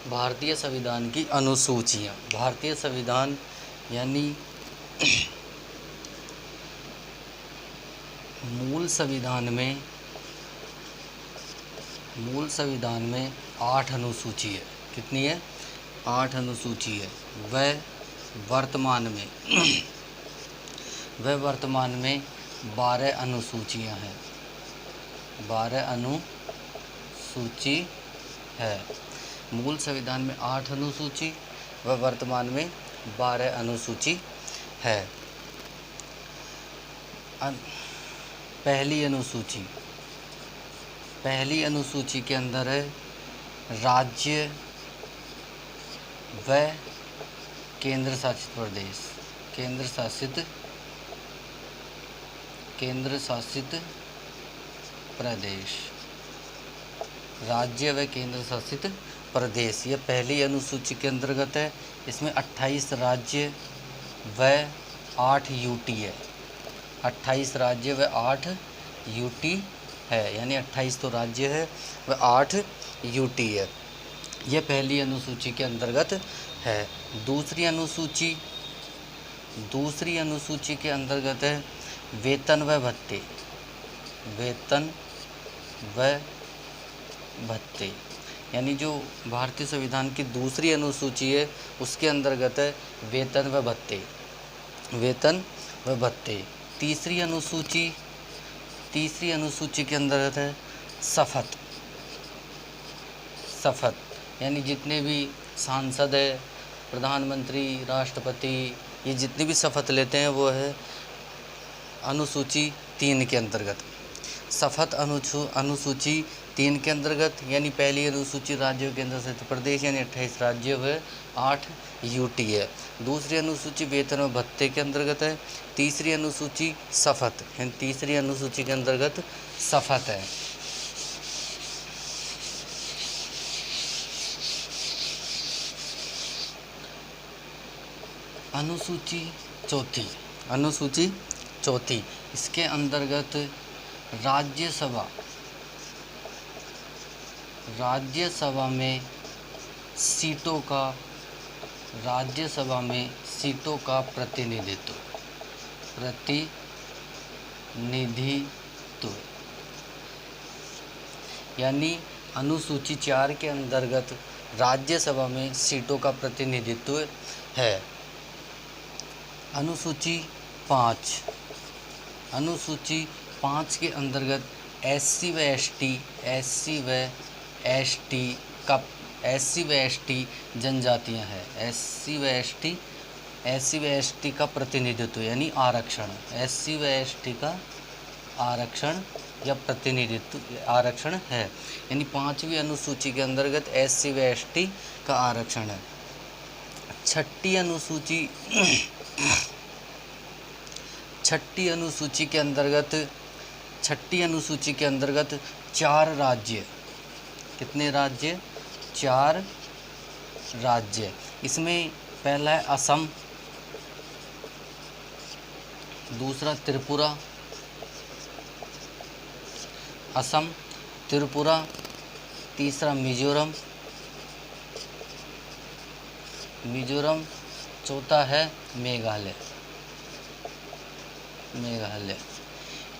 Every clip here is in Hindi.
भारतीय संविधान की अनुसूचियाँ। भारतीय संविधान यानी मूल संविधान में 8 अनुसूची है। कितनी है? 8 अनुसूची है। वह वर्तमान में 12 अनुसूचियाँ हैं। 12 अनुसूची है। मूल संविधान में 8 अनुसूची व वर्तमान में 12 अनुसूची है। पहली अनुसूची के अंदर है राज्य व केंद्र शासित प्रदेश। राज्य व केंद्र शासित प्रदेश, यह पहली अनुसूची के अंतर्गत है। इसमें 28 राज्य व 8 यूटी है। 28 राज्य व 8 यूटी है, यानी 28 तो राज्य है व 8 यूटी है। यह पहली अनुसूची के अंतर्गत है। दूसरी अनुसूची के अंतर्गत है वेतन व भत्ते। यानी जो भारतीय संविधान की दूसरी अनुसूची है उसके अंतर्गत है वेतन व भत्ते। तीसरी अनुसूची के अंतर्गत है शपथ। यानी जितने भी सांसद है, प्रधानमंत्री, राष्ट्रपति, ये जितने भी शपथ लेते हैं वो है अनुसूची 3 के अंतर्गत। शपथ अनुसूची 3 के अंतर्गत, यानी पहली अनुसूची राज्य व केंद्र शासित प्रदेश यानी 28 राज्य व 8 यूटी है। दूसरी अनुसूची वेतन व भत्ते के अंतर्गत है। तीसरी अनुसूची शपथ, यानी तीसरी अनुसूची के अंतर्गत शपथ है। अनुसूची चौथी, इसके अंतर्गत राज्यसभा में सीटों का प्रतिनिधित्व। यानी अनुसूची 4 के अंतर्गत राज्यसभा में सीटों का प्रतिनिधित्व है। अनुसूची 5 के अंतर्गत एससी व एसटी जनजातियां हैं। एससी व एसटी का प्रतिनिधित्व यानी आरक्षण। एससी व एसटी का आरक्षण या प्रतिनिधित्व आरक्षण है, यानी 5वीं अनुसूची के अंतर्गत एससी व एसटी का आरक्षण है। छठी अनुसूची के अंतर्गत 4 राज्य। कितने राज्य? 4 राज्य। इसमें पहला है असम, दूसरा त्रिपुरा, तीसरा मिजोरम, चौथा है मेघालय।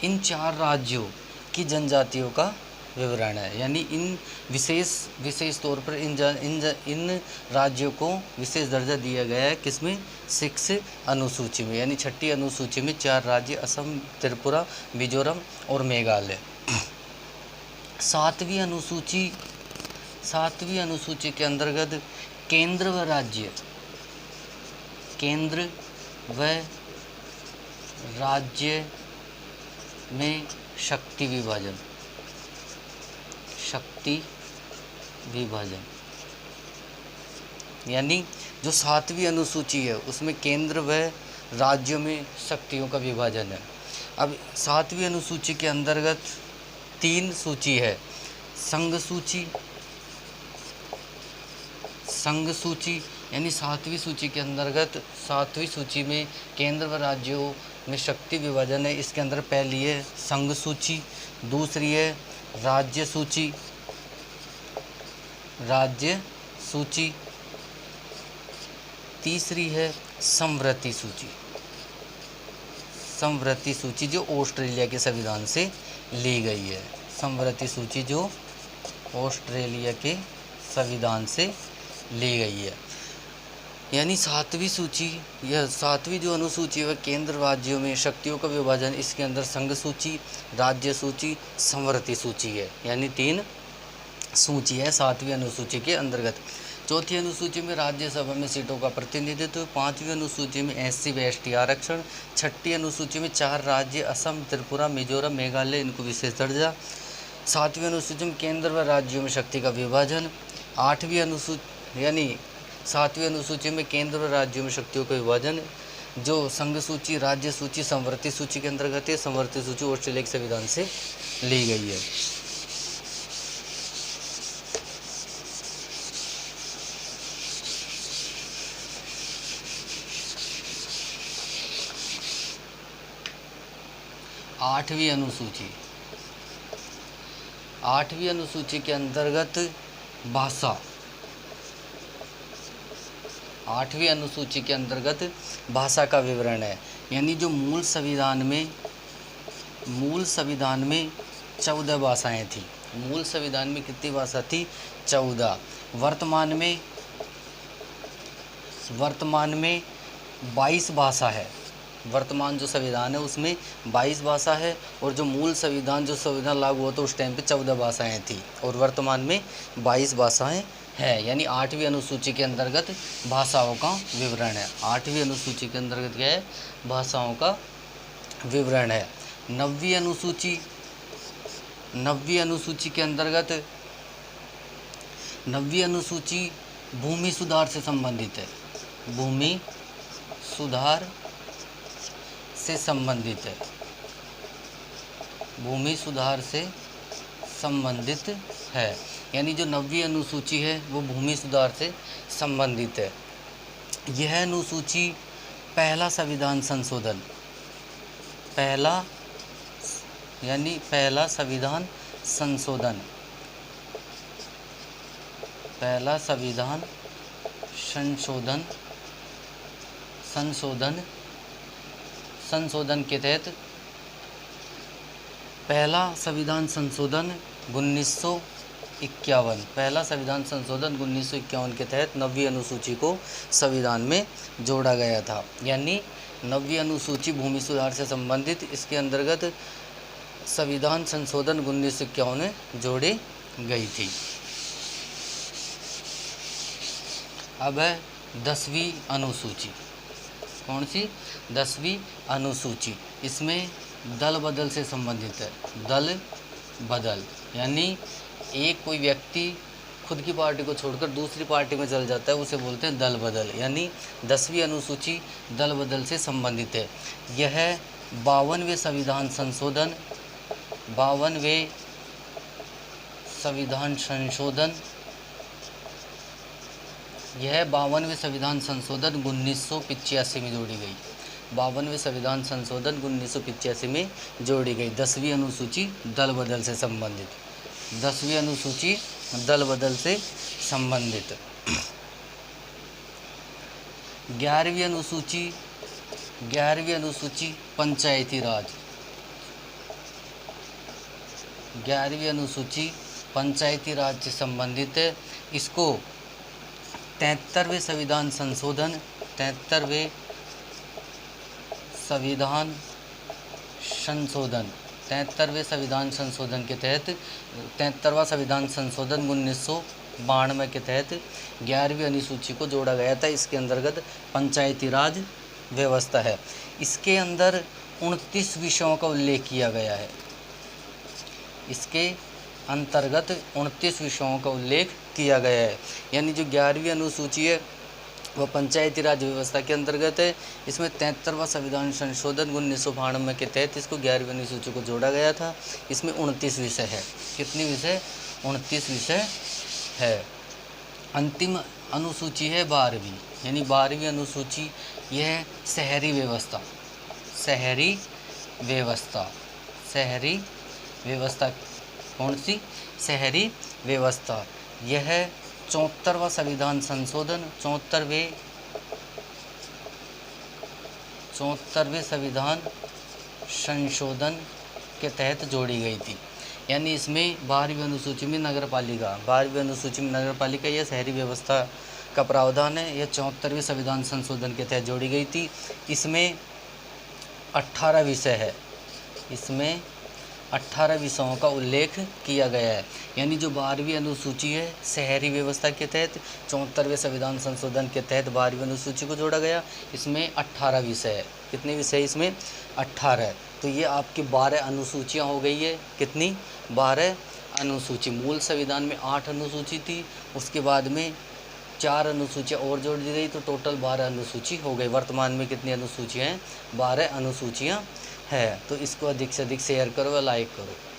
इन 4 राज्यों की जनजातियों का विवरण है, यानी इन विशेष तौर पर इन राज्यों को विशेष दर्जा दिया गया है। किसमें? 6 अनुसूची में, यानी छठी अनुसूची में 4 राज्य असम, त्रिपुरा, मिजोरम और मेघालय। 7वीं अनुसूची के अंतर्गत केंद्र व राज्य में शक्ति विभाजन। यानी जो 7वीं अनुसूची है उसमें केंद्र व राज्यों में शक्तियों का विभाजन है। अब 7वीं अनुसूची के अंतर्गत 3 सूची है। संघ सूची यानी 7वीं सूची के अंतर्गत 7वीं सूची में केंद्र व राज्यों में शक्ति विभाजन है। इसके अंदर पहली है संघ सूची, दूसरी है राज्य सूची, तीसरी है समवर्ती सूची। समवर्ती सूची जो ऑस्ट्रेलिया के संविधान से ली गई है। समवर्ती सूची जो ऑस्ट्रेलिया के संविधान से ली गई है। यानी सातवीं सूची, यह सातवीं जो अनुसूची है वह केंद्र राज्यों में शक्तियों का विभाजन, इसके अंदर संघ सूची, राज्य सूची, समवर्ती सूची है। यानी 3 सूची है सातवीं अनुसूची के अंतर्गत। चौथी अनुसूची में राज्यसभा में सीटों का प्रतिनिधित्व। पांचवी अनुसूची में SC व ST आरक्षण। छठी अनुसूची में 4 राज्य असम, त्रिपुरा, मिजोरम, मेघालय, इनको विशेष दर्जा। सातवीं अनुसूची में केंद्र व राज्यों में शक्ति का विभाजन। आठवीं अनुसूची यानी सातवीं अनुसूची में केंद्र व राज्यों में शक्तियों का विभाजन जो संघ सूची, राज्य सूची, समवर्ती सूची के अंतर्गत है। समवर्ती सूची ऑस्ट्रेलिया के संविधान से ली गई है। आठवीं अनुसूची, आठवीं अनुसूची के अंतर्गत भाषा, आठवीं अनुसूची के अंतर्गत भाषा का विवरण है। यानी जो मूल संविधान में 14 भाषाएं थी। मूल संविधान में कितनी भाषा थी? 14। वर्तमान में 22 भाषा है। वर्तमान जो संविधान है उसमें 22 भाषा है, और जो मूल संविधान जो संविधान लागू हुआ था उस टाइम पे 14 भाषाएं थी, और वर्तमान में 22 भाषाएं है। यानी आठवीं अनुसूची के अंतर्गत भाषाओं का विवरण है। आठवीं अनुसूची के अंतर्गत क्या है? भाषाओं का विवरण है। नवीं अनुसूची के अंतर्गत, नवीं अनुसूची भूमि सुधार से संबंधित है। भूमि सुधार से संबंधित है। भूमि सुधार से संबंधित है। यानी जो नवीं अनुसूची है वो भूमि सुधार से संबंधित है। यह अनुसूची पहला संविधान संशोधन, पहला संविधान संशोधन, पहला संविधान संशोधन के तहत, पहला संविधान संशोधन 1951, पहला संविधान संशोधन 1951 के तहत नवीं अनुसूची को संविधान में जोड़ा गया था। यानी नवीं अनुसूची भूमि सुधार से संबंधित, इसके अंतर्गत संविधान संशोधन 1951 में जोड़ी गई थी। अब है 10वीं अनुसूची। कौन सी? 10वीं अनुसूची। इसमें दल बदल से संबंधित है। दल बदल यानी एक कोई व्यक्ति खुद की पार्टी को छोड़कर दूसरी पार्टी में चल जाता है, उसे बोलते हैं दल बदल। यानी 10वीं अनुसूची दल बदल से संबंधित है। यह 52वें संविधान संशोधन, 52वें संविधान संशोधन, यह 52वें संविधान संशोधन 1985 में जोड़ी गई। 52वें संविधान संशोधन 1985 में जोड़ी गई। 10वीं अनुसूची दल बदल से संबंधित, 10वीं अनुसूची दल बदल से संबंधित। 11वीं अनुसूची पंचायती राज, 11वीं अनुसूची पंचायती राज से संबंधित है। इसको 73वें संविधान संशोधन, 73वें संविधान संशोधन, 73वें संविधान संशोधन के तहत, 73वां संविधान संशोधन 1992 के तहत 11वीं अनुसूची को जोड़ा गया था। इसके अंतर्गत पंचायती राज व्यवस्था है। इसके अंदर 29 विषयों का उल्लेख किया गया है। इसके अंतर्गत 29 विषयों का उल्लेख किया गया है। यानी जो 11वीं अनुसूची है वह पंचायती राज व्यवस्था के अंतर्गत है। इसमें 73वां संविधान संशोधन 1992 के तहत इसको 11वीं अनुसूची को जोड़ा गया था। इसमें 29 विषय है। कितनी विषय? 29 विषय है। अंतिम अनुसूची है 12वीं, यानी 12वीं अनुसूची यह शहरी व्यवस्था, शहरी व्यवस्था, शहरी व्यवस्था। कौन सी? शहरी व्यवस्था। यह 74वां संविधान संशोधन, 74वें संविधान संशोधन के तहत जोड़ी गई थी। यानी इसमें 12वीं अनुसूची में नगर पालिका या शहरी व्यवस्था का प्रावधान है। यह 74वें संविधान संशोधन के तहत जोड़ी गई थी। इसमें 18 विषय है, इसमें 18 विषयों का उल्लेख किया गया है। यानी जो 12वीं अनुसूची है शहरी व्यवस्था के तहत 74वें संविधान संशोधन के तहत 12वीं अनुसूची को जोड़ा गया। इसमें 18 विषय है। कितने विषय इसमें? 18। तो ये आपकी 12 अनुसूचियाँ हो गई है। कितनी? 12 अनुसूची। मूल संविधान में 8 अनुसूची थी, उसके बाद में 4 अनुसूचियाँ और जोड़ दी गई, तो टोटल 12 अनुसूची हो गई। वर्तमान में कितनी अनुसूचियाँ हैं? 12 अनुसूचियाँ है। तो इसको अधिक से अधिक शेयर करो व लाइक करो।